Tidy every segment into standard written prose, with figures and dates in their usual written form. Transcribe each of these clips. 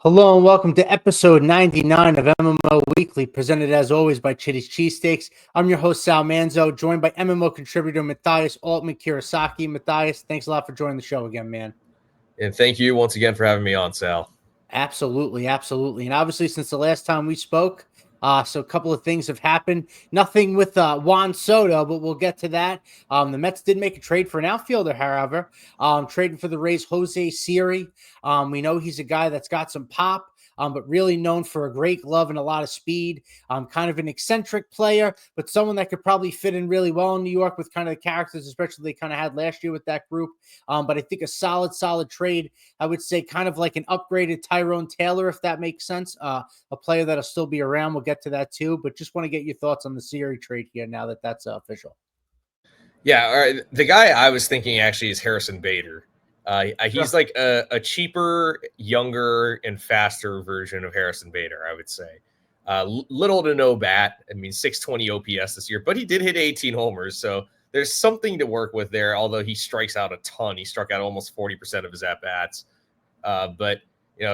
Hello and welcome to episode 99 of MMO Weekly, presented as always by Chitty's Cheesesteaks. I'm your host, Sal Manzo, joined by MMO contributor Mathias Altman Kirasaki. Mathias, thanks a lot for joining the show again, man. And thank you once again for having me on, Sal. Absolutely. And obviously, since the last time we spoke, so a couple of things have happened. Nothing with Juan Soto, but we'll get to that. The Mets did make a trade for an outfielder, however, trading for the Rays' Jose Siri. We know he's a guy that's got some pop, but really known for a great glove and a lot of speed. Kind of an eccentric player, but someone that could probably fit in really well in New York with kind of the characters, especially they kind of had last year with that group. But I think a solid trade. I would say kind of like an upgraded Tyrone Taylor, if that makes sense. A player that'll still be around. We'll get to that too, but just want to get your thoughts on the Siri trade here now that that's official. Yeah, all right. The guy I was thinking actually is Harrison Bader. He's like a cheaper, younger, and faster version of Harrison Bader, I would say. Little to no bat. I mean, 620 OPS this year, but he did hit 18 homers, so there's something to work with there, although he strikes out a ton. He struck out almost 40% of his at-bats. But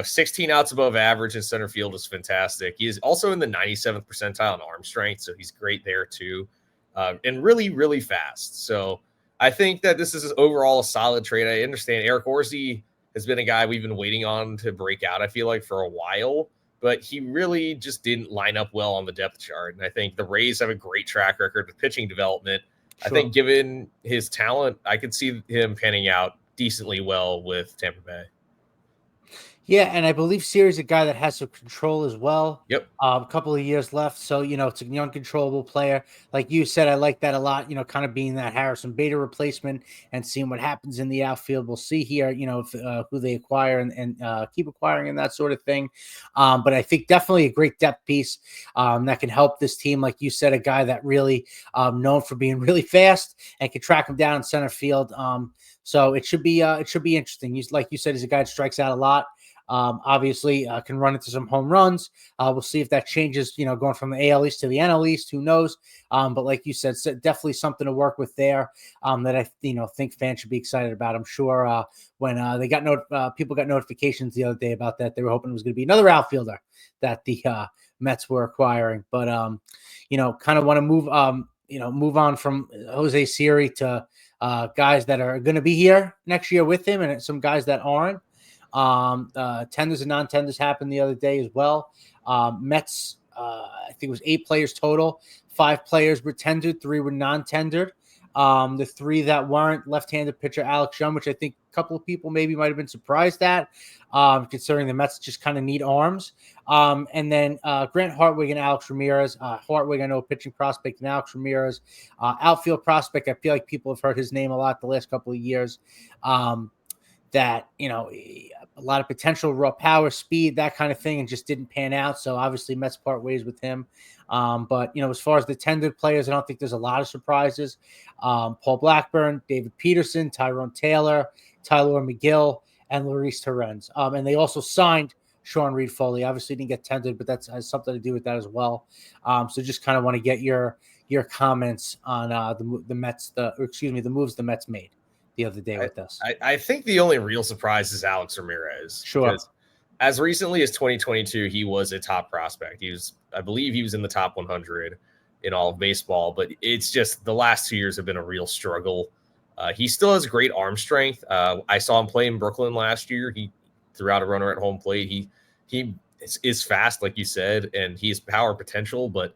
16 outs above average in center field is fantastic. He is also in the 97th percentile in arm strength, so he's great there too, and really fast. So I think that this is overall a solid trade. I understand Eric Orsi has been a guy we've been waiting on to break out, I feel like, for a while, but he really just didn't line up well on the depth chart. And I think the Rays have a great track record with pitching development. Sure. I think given his talent, I could see him panning out decently well with Tampa Bay. Yeah, and I believe Siri's a guy that has some control as well. Yep. A couple of years left. So, it's a young, controllable player. Like you said, I like that a lot, kind of being that Harrison Bader replacement and seeing what happens in the outfield. We'll see here, if, who they acquire and keep acquiring and that sort of thing. But I think definitely a great depth piece that can help this team. Like you said, a guy that really known for being really fast and can track him down in center field. So it should be interesting. Like you said, he's a guy that strikes out a lot. Obviously can run into some home runs. We'll see if that changes, going from the AL East to the NL East, who knows? But like you said, definitely something to work with there that I, think fans should be excited about. I'm sure when they got people got notifications the other day about that, they were hoping it was going to be another outfielder that the Mets were acquiring. But, kind of want to move on from Jose Siri to guys that are going to be here next year with him and some guys that aren't. Tenders and non-tenders happened the other day as well. Mets, I think it was 8 players total. 5 players were tendered, 3 were non-tendered. The 3 that weren't, left-handed pitcher Alex Young, which I think a couple of people maybe might have been surprised at, considering the Mets just kind of need arms. And then Grant Hartwig and Alex Ramirez. Hartwig, I know, pitching prospect, and Alex Ramirez, outfield prospect. I feel like people have heard his name a lot the last couple of years. That, a lot of potential raw power, speed, that kind of thing, and just didn't pan out. So obviously Mets part ways with him. But, as far as the tendered players, I don't think there's a lot of surprises. Paul Blackburn, David Peterson, Tyrone Taylor, Tyler McGill, and Luis Torrens. And they also signed Sean Reed Foley. Obviously didn't get tendered, but that has something to do with that as well. So just kind of want to get your comments on the moves the Mets made the other day with us. I think the only real surprise is Alex Ramirez. Sure. Because as recently as 2022, he was a top prospect. I believe he was in the top 100 in all of baseball, but it's just the last 2 years have been a real struggle. He still has great arm strength. I saw him play in Brooklyn last year. He threw out a runner at home plate. He is fast, like you said, and he has power potential, but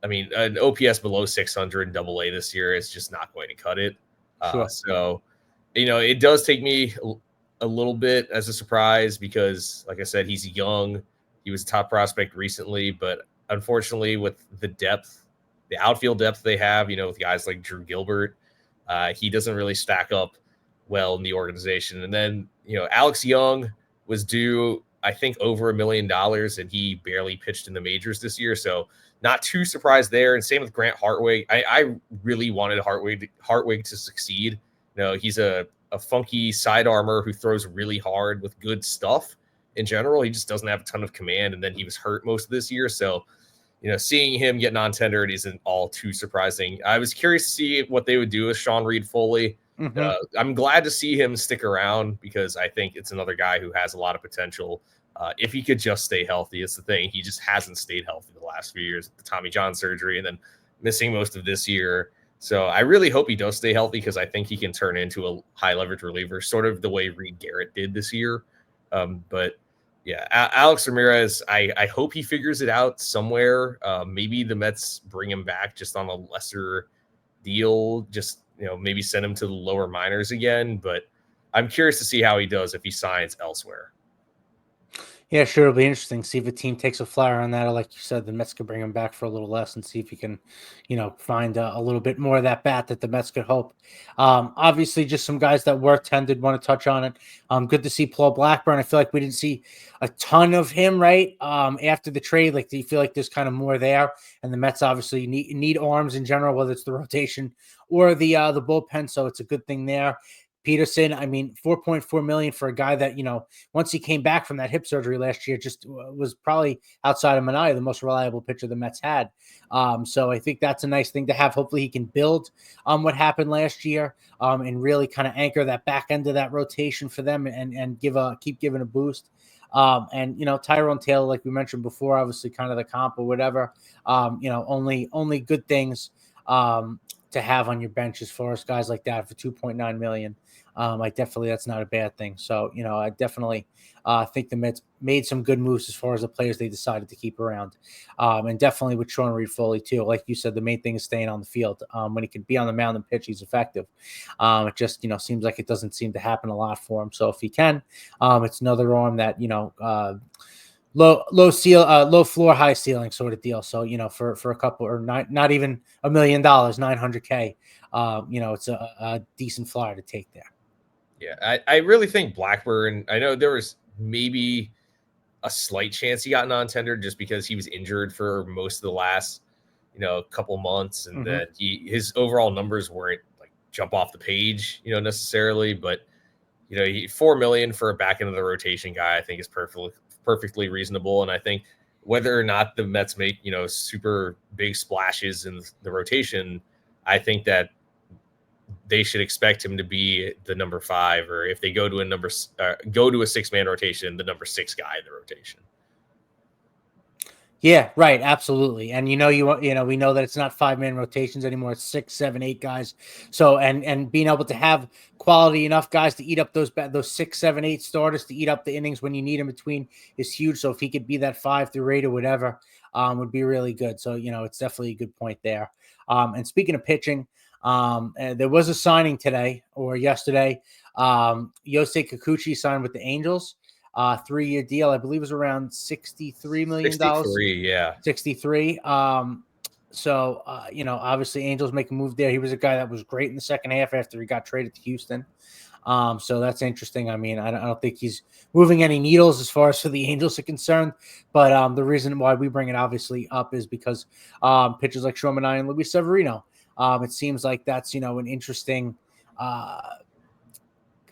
I mean, an OPS below 600 in Double-A this year is just not going to cut it. Sure. So, it does take me a little bit as a surprise because, like I said, he's young. He was a top prospect recently, but unfortunately with the depth, the outfield depth they have, with guys like Drew Gilbert, he doesn't really stack up well in the organization. And then, Alex Young was due, I think, over $1 million, and he barely pitched in the majors this year. So not too surprised there. And same with Grant Hartwig. I really wanted Hartwig to succeed. He's a funky side armor who throws really hard with good stuff in general. He just doesn't have a ton of command, and then he was hurt most of this year. So, seeing him get non-tendered isn't all too surprising. I was curious to see what they would do with Sean Reed Foley. I'm glad to see him stick around because I think it's another guy who has a lot of potential. If he could just stay healthy. It's the thing. He just hasn't stayed healthy the last few years, the Tommy John surgery and then missing most of this year. So I really hope he does stay healthy because I think he can turn into a high leverage reliever, sort of the way Reed Garrett did this year. But yeah, Alex Ramirez, I hope he figures it out somewhere. Maybe the Mets bring him back just on a lesser deal, just maybe send him to the lower minors again. But I'm curious to see how he does if he signs elsewhere. Yeah, sure. It'll be interesting. See if a team takes a flyer on that. Or like you said, the Mets could bring him back for a little less and see if he can, find a little bit more of that bat that the Mets could hope. Obviously, just some guys that were tended want to touch on it. Good to see Paul Blackburn. I feel like we didn't see a ton of him, right? After the trade, like, do you feel like there's kind of more there? And the Mets obviously need arms in general, whether it's the rotation or the bullpen. So it's a good thing there. Peterson, I mean, $4.4 million for a guy that, once he came back from that hip surgery last year, just was probably outside of Manaea, the most reliable pitcher the Mets had. So I think that's a nice thing to have. Hopefully he can build what happened last year and really kind of anchor that back end of that rotation for them and keep giving a boost. And Tyrone Taylor, like we mentioned before, obviously kind of the comp or whatever, only good things to have on your bench as far as guys like that for $2.9 million. That's not a bad thing. So, I definitely think the Mets made some good moves as far as the players they decided to keep around. And definitely with Sean Reed-Foley too. Like you said, the main thing is staying on the field. When he can be on the mound and pitch, he's effective. It just, seems like it doesn't seem to happen a lot for him. So if he can, it's another arm that, low floor, high ceiling sort of deal. So, for a couple or not even $1 million, $900K, it's a decent flyer to take there. Yeah, I really think Blackburn, I know there was maybe a slight chance he got non-tendered just because he was injured for most of the last, couple months. And that his overall numbers weren't like jump off the page, necessarily. But, $4 million for a back end of the rotation guy, I think is perfectly reasonable. And I think whether or not the Mets make, super big splashes in the rotation, I think that they should expect him to be the number 5, or if they go to a 6-man rotation, the number 6 guy in the rotation. Yeah, right. Absolutely. And we know that it's not 5-man rotations anymore. It's 6, 7, 8 guys. So, and being able to have quality enough guys to eat up those 6, 7, 8 starters to eat up the innings when you need in between is huge. So if he could be that 5 through 8 or whatever, would be really good. So, it's definitely a good point there. And speaking of pitching, there was a signing today or yesterday. Yosei Kikuchi signed with the Angels. 3-year deal, I believe, was around $63 million. 63, yeah. 63. So, obviously Angels make a move there. He was a guy that was great in the second half after he got traded to Houston. So that's interesting. I mean, I don't think he's moving any needles as far as for the Angels are concerned. But the reason why we bring it obviously up is because pitchers like Manaea and Luis Severino, it seems like that's, an interesting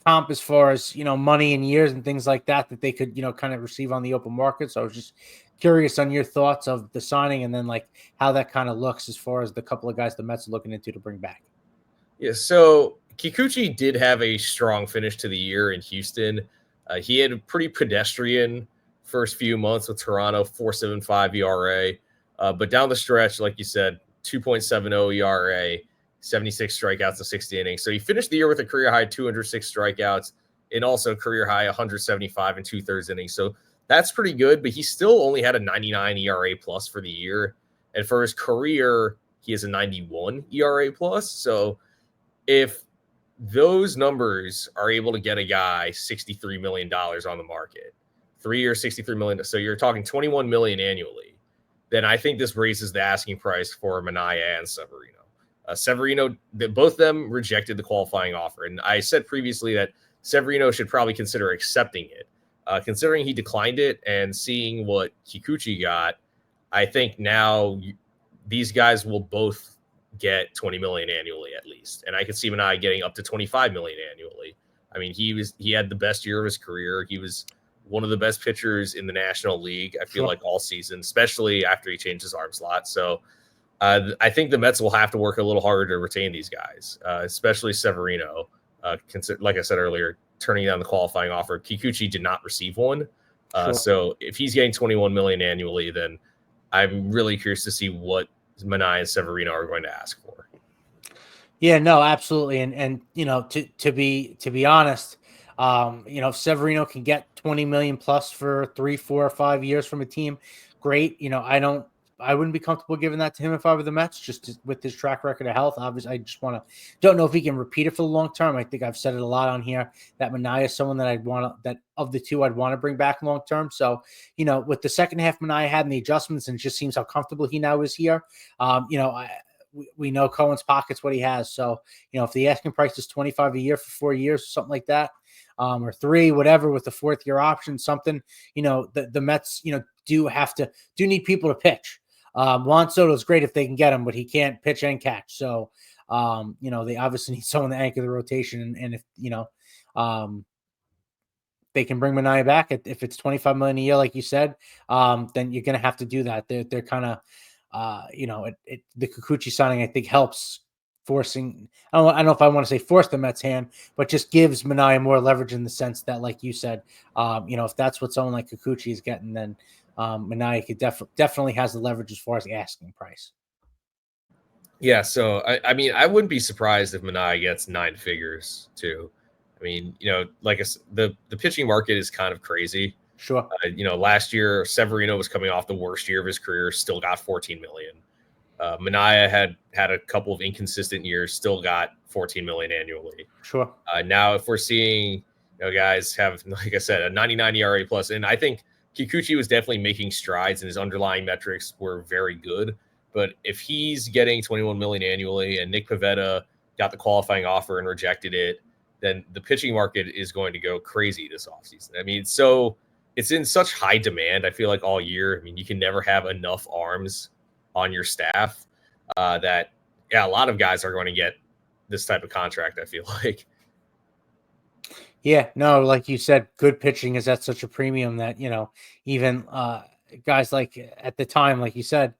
comp as far as money and years and things like that they could kind of receive on the open market. So I was just curious on your thoughts of the signing and then like how that kind of looks as far as the couple of guys the Mets are looking into to bring back. Yeah, so Kikuchi did have a strong finish to the year in Houston. He had a pretty pedestrian first few months with Toronto, 4.75 ERA, but down the stretch, like you said, 2.70 ERA. 76 strikeouts in 60 innings. So he finished the year with a career high 206 strikeouts and also career high 175 and 2/3 innings. So that's pretty good, but he still only had a 99 ERA plus for the year. And for his career, he has a 91 ERA plus. So if those numbers are able to get a guy $63 million on the market, 3 years, $63 million. So you're talking $21 million annually. Then I think this raises the asking price for Manaea and Severino. Severino, both of them rejected the qualifying offer. And I said previously that Severino should probably consider accepting it. Considering he declined it and seeing what Kikuchi got, I think now these guys will both get $20 million annually at least. And I could see Manaea getting up to $25 million annually. I mean, he had the best year of his career. He was one of the best pitchers in the National League, I feel like all season, especially after he changed his arm slot. So I think the Mets will have to work a little harder to retain these guys, especially Severino. Like I said earlier, turning down the qualifying offer. Kikuchi did not receive one, Sure. So if he's getting 21 million annually, then I'm really curious to see what Manaea and Severino are going to ask for. Yeah, no, absolutely. And to be honest, if Severino can get 20 million plus for 3, 4, or 5 years from a team, great. I wouldn't be comfortable giving that to him if I were the Mets, with his track record of health. Obviously, I just don't know if he can repeat it for the long term. I think I've said it a lot on here that Manaea is someone that of the two I'd want to bring back long term. So, with the second half Manaea had and the adjustments, and it just seems how comfortable he now is here. We know Cohen's pockets what he has. So, if the asking price is 25 a year for 4 years or something like that, or 3, whatever, with the 4th year option, something, the Mets, do need people to pitch. Juan Soto is great if they can get him, but he can't pitch and catch. So, they obviously need someone to anchor the rotation. And if, they can bring Manaea back if it's 25 million a year, like you said, then you're going to have to do that. They're kind of, the Kikuchi signing, I think, helps forcing. I don't know if I want to say force the Mets' hand, but just gives Manaea more leverage in the sense that, like you said, if that's what someone like Kikuchi is getting, then Manaea could definitely has the leverage as far as asking price. Yeah, so I mean, I wouldn't be surprised if Manaea gets 9 figures too. I mean, like the pitching market is kind of crazy. Sure. Last year Severino was coming off the worst year of his career, still got 14 million. Manaea had a couple of inconsistent years, still got 14 million annually. Sure. Now, if we're seeing, guys have, like I said, a 99 ERA plus, and I think Kikuchi was definitely making strides and his underlying metrics were very good. But if he's getting 21 million annually and Nick Pivetta got the qualifying offer and rejected it, then the pitching market is going to go crazy this offseason. I mean, it's in such high demand, I feel like, all year. I mean, you can never have enough arms on your staff a lot of guys are going to get this type of contract, I feel like. Yeah, no, like you said, good pitching is at such a premium that, even guys like at the time, like you said,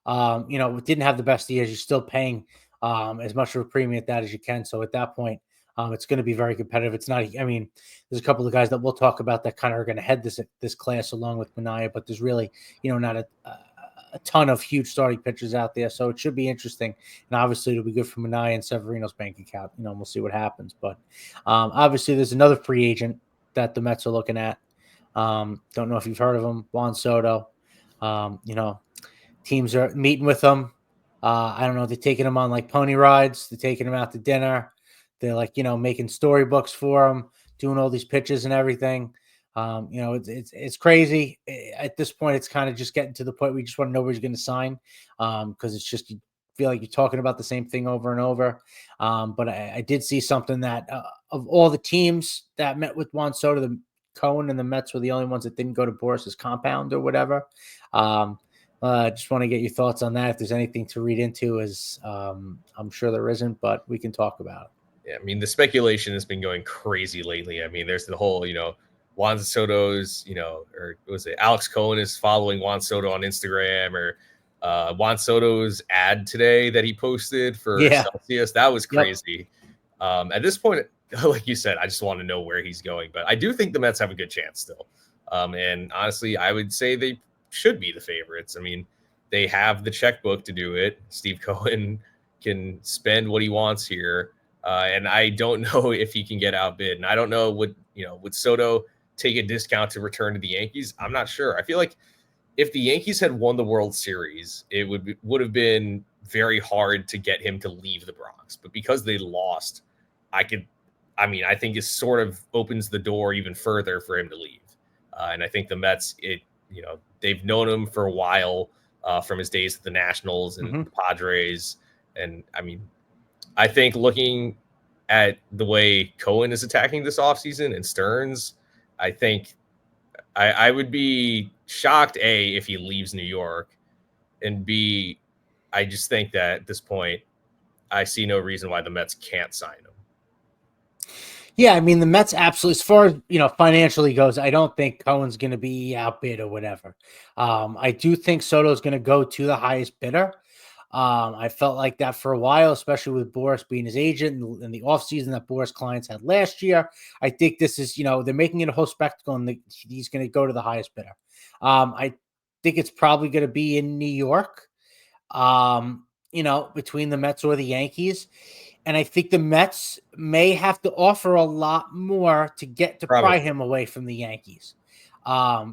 didn't have the best years. You're still paying as much of a premium at that as you can. So at that point, it's going to be very competitive. It's not, I mean, there's a couple of guys that we'll talk about that kind of are going to head this class along with Manaea, but there's really, not a ton of huge starting pitchers out there. So it should be interesting. And obviously it'll be good for Manaea and Severino's bank account. We'll see what happens. But obviously there's another free agent that the Mets are looking at. Don't know if you've heard of him, Juan Soto. Teams are meeting with him. I don't know. They're taking him on like pony rides. They're taking him out to dinner. They're like, making storybooks for him, doing all these pitches and everything. It's crazy at this point. It's kind of just getting to the point where you just want to know where he's going to sign. Cause it's just, you feel like you're talking about the same thing over and over. But I did see something that of all the teams that met with Juan Soto, the Cohen and the Mets were the only ones that didn't go to Boris's compound or whatever. Just want to get your thoughts on that. If there's anything to read into, I'm sure there isn't, but we can talk about it. Yeah, I mean, the speculation has been going crazy lately. I mean, there's the whole, Juan Soto's, or was it Alex Cohen is following Juan Soto on Instagram, or Juan Soto's ad today that he posted for Celsius. That was crazy. Yep. At this point, like you said, I just want to know where he's going. But I do think the Mets have a good chance still. And honestly, I would say they should be the favorites. I mean, they have the checkbook to do it. Steve Cohen can spend what he wants here. And I don't know if he can get outbid. And I don't know, would Soto take a discount to return to the Yankees? I'm not sure. I feel like if the Yankees had won the World Series, it would have been very hard to get him to leave the Bronx. But because they lost, I think it sort of opens the door even further for him to leave. And I think the Mets, they've known him for a while from his days at the Nationals and the Padres. And I mean, I think looking at the way Cohen is attacking this offseason and Stearns, I think I would be shocked, A, if he leaves New York, and B, I just think that at this point, I see no reason why the Mets can't sign him. Yeah, I mean, the Mets absolutely, as far as, financially goes, I don't think Cohen's going to be outbid or whatever. I do think Soto's going to go to the highest bidder. I felt like that for a while, especially with Boris being his agent and the offseason that Boris clients had last year. I think this is, they're making it a whole spectacle, and he's going to go to the highest bidder. I think it's probably going to be in New York, between the Mets or the Yankees. And I think the Mets may have to offer a lot more to get to pry Probably. him away from the Yankees. I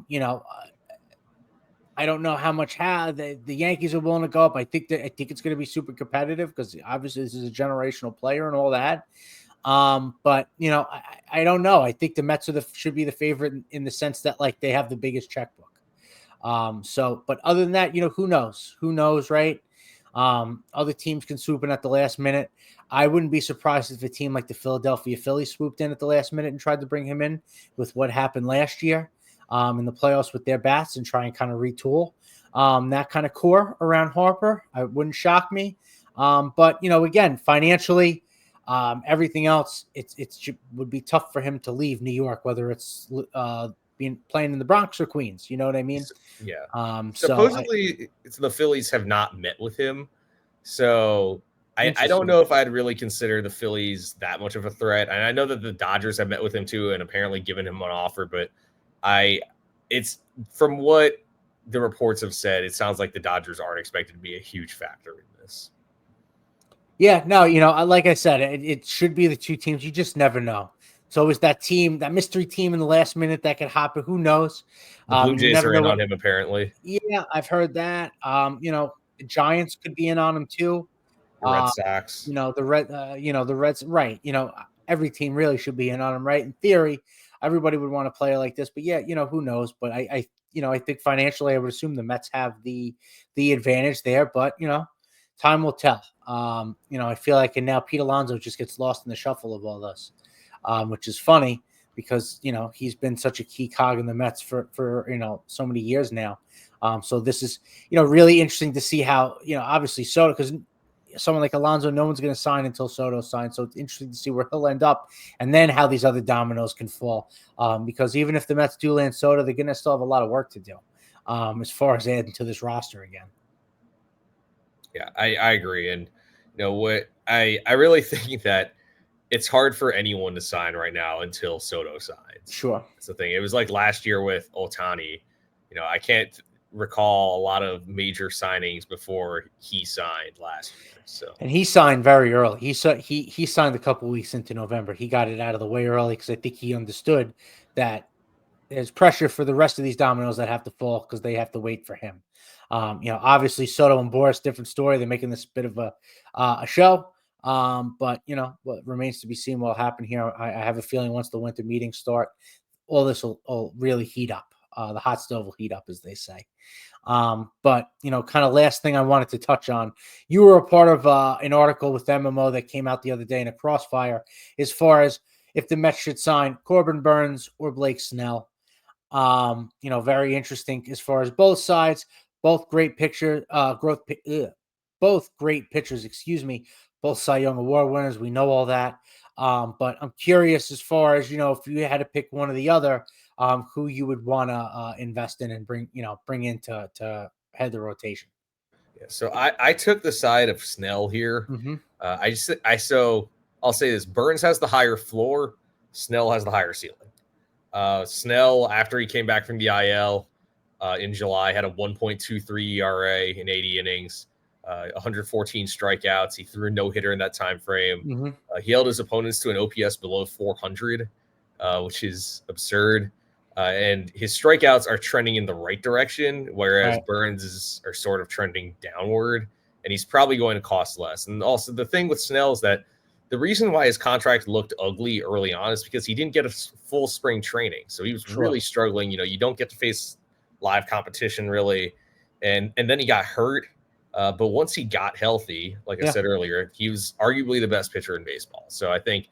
don't know how much the Yankees are willing to go up. I think it's going to be super competitive because obviously this is a generational player and all that. But I don't know. I think the Mets should be the favorite in the sense that like they have the biggest checkbook. But other than that, who knows? Who knows, right? Other teams can swoop in at the last minute. I wouldn't be surprised if a team like the Philadelphia Phillies swooped in at the last minute and tried to bring him in with what happened last year in the playoffs with their bats and try and kind of retool that kind of core around Harper. It wouldn't shock me. But again, financially, everything else, it would be tough for him to leave New York, whether it's playing in the Bronx or Queens. You know what I mean? Yeah. Supposedly, the Phillies have not met with him, so I don't know if I'd really consider the Phillies that much of a threat. And I know that the Dodgers have met with him too, and apparently given him an offer. But it's from what the reports have said, it sounds like the Dodgers aren't expected to be a huge factor in this. Yeah, no, like I said, it should be the two teams. You just never know. So is that team, that mystery team in the last minute that could hop? Who knows? The Blue Jays are in on him, apparently. Yeah, I've heard that. The Giants could be in on him too. The Red Sox. The Reds, right. Every team really should be in on him, right? In theory, everybody would want to play like this. But yeah, who knows? But I think financially, I would assume the Mets have the advantage there. But time will tell. I feel like, and now Pete Alonso just gets lost in the shuffle of all this, which is funny because he's been such a key cog in the Mets for so many years now. So this is really interesting to see how obviously Soto, because someone like Alonso, no one's going to sign until Soto signs. So it's interesting to see where he'll end up, and then how these other dominoes can fall. Because even if the Mets do land Soto, they're going to still have a lot of work to do as far as adding to this roster again. Yeah, I agree. And what I really think that it's hard for anyone to sign right now until Soto signs. Sure. That's the thing. It was like last year with Ohtani. I can't recall a lot of major signings before he signed last year. So, and he signed very early. He signed a couple weeks into November. He got it out of the way early because I think he understood that there's pressure for the rest of these dominoes that have to fall because they have to wait for him. Obviously Soto and Boris, different story. They're making this bit of a show. But what remains to be seen will happen here. I have a feeling once the winter meetings start, all this will really heat up. The hot stove will heat up, as they say. But kind of last thing I wanted to touch on, you were a part of an article with MMO that came out the other day in a crossfire as far as if the Mets should sign Corbin Burnes or Blake Snell. Very interesting as far as both sides, both great both great pitchers, both Cy Young Award winners. We know all that. But I'm curious as far as, if you had to pick one or the other, who you would want to invest in and bring in to head the rotation. Yeah, so I took the side of Snell here. Mm-hmm. I'll say this: Burnes has the higher floor, Snell has the higher ceiling. Snell, after he came back from the IL in July, had a 1.23 ERA in 80 innings, 114 strikeouts. He threw a no-hitter in that time frame. Mm-hmm. He held his opponents to an OPS below 400, which is absurd. And his strikeouts are trending in the right direction, whereas Burnes are sort of trending downward, and he's probably going to cost less. And also the thing with Snell is that the reason why his contract looked ugly early on is because he didn't get a full spring training. So he was really struggling. You don't get to face live competition really. And then he got hurt. But once he got healthy, like I said earlier, he was arguably the best pitcher in baseball. So I think,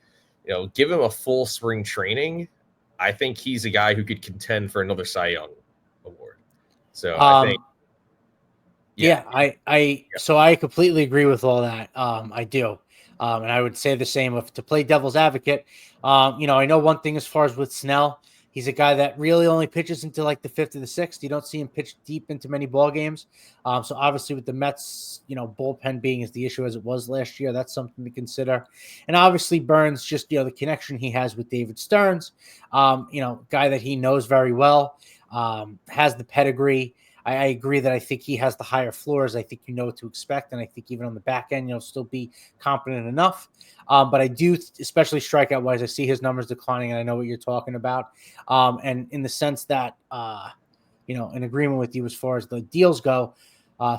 give him a full spring training. I think he's a guy who could contend for another Cy Young award. So I think, so I completely agree with all that. I do. And I would say the same to play devil's advocate. I know one thing as far as with Snell, He's a guy that really only pitches into like the fifth or the sixth. You don't see him pitch deep into many ball games. So obviously with the Mets, bullpen being as the issue as it was last year, that's something to consider. And obviously Burns, just, the connection he has with David Stearns, guy that he knows very well, has the pedigree. I agree that I think he has the higher floors. I think you know what to expect. And I think even on the back end, you'll still be competent enough. But I do, especially strikeout wise, I see his numbers declining, and I know what you're talking about. And in the sense that, in agreement with you as far as the deals go,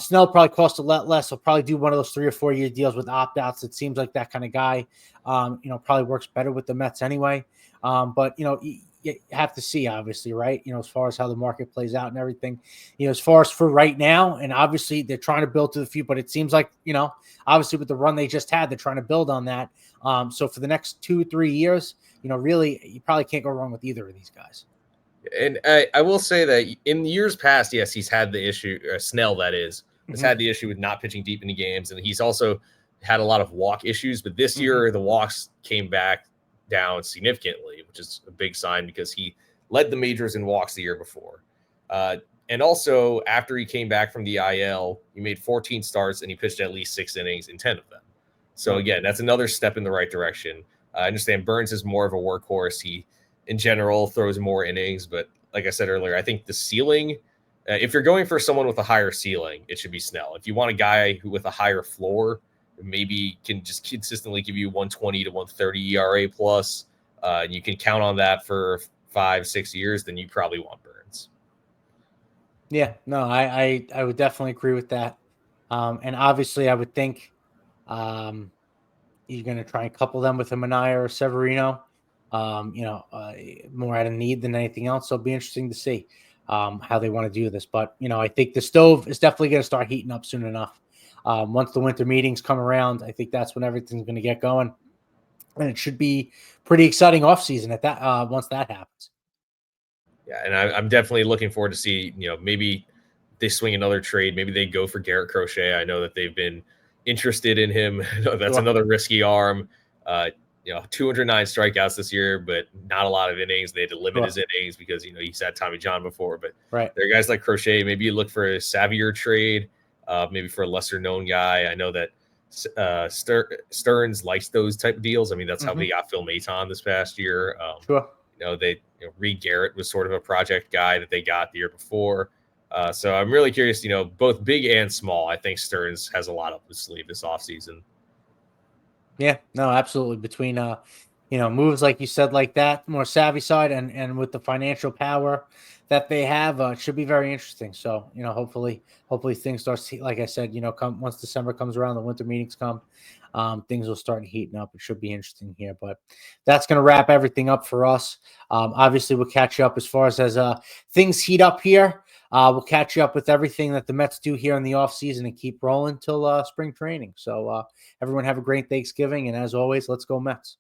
Snell probably costs a lot less. He'll probably do one of those 3 or 4 year deals with opt-outs. It seems like that kind of guy, probably works better with the Mets anyway. But you have to see, obviously, right? As far as how the market plays out and everything, as far as for right now, and obviously they're trying to build to the future, but it seems like, obviously with the run they just had, they're trying to build on that. So for the next 2-3 years, really, you probably can't go wrong with either of these guys. And I will say that in years past, yes, he's had the issue, Snell, that is, has had the issue with not pitching deep into games. And he's also had a lot of walk issues. But this year, the walks came back down significantly, which is a big sign because he led the majors in walks the year before. And also, after he came back from the IL, he made 14 starts and he pitched at least 6 innings in 10 of them. So again, that's another step in the right direction. I understand Burns is more of a workhorse. He, in general, throws more innings. But like I said earlier, I think the ceiling, if you're going for someone with a higher ceiling, it should be Snell. If you want a guy who with a higher floor, maybe can just consistently give you 120 to 130 ERA plus, and you can count on that for 5-6 years, then you probably want Burns. Yeah, no, I would definitely agree with that. And obviously I would think you're going to try and couple them with a Manaea or Severino, more out of need than anything else. So it'll be interesting to see how they want to do this. But, I think the stove is definitely going to start heating up soon enough. Once the winter meetings come around, I think that's when everything's going to get going. And it should be pretty exciting offseason at that once that happens. Yeah, and I'm definitely looking forward to see, maybe they swing another trade. Maybe they go for Garrett Crochet. I know that they've been interested in him. That's another risky arm. 209 strikeouts this year, but not a lot of innings. They had to limit his innings because, he's had Tommy John before. But there are guys like Crochet. Maybe you look for a savvier trade, maybe for a lesser known guy. I know that Stearns likes those type of deals. I mean, that's how they got Phil Maton this past year. Reed Garrett was sort of a project guy that they got the year before. So I'm really curious, both big and small. I think Stearns has a lot up his sleeve this offseason. Yeah, no, absolutely. Between, moves like you said, like that, more savvy side, and with the financial power that they have, it should be very interesting. So, hopefully things start, like I said, come once December comes around, the winter meetings come, things will start heating up. It should be interesting here, but that's going to wrap everything up for us. Obviously we'll catch you up as far as things heat up here. We'll catch you up with everything that the Mets do here in the offseason and keep rolling till spring training. So everyone have a great Thanksgiving. And as always, let's go Mets.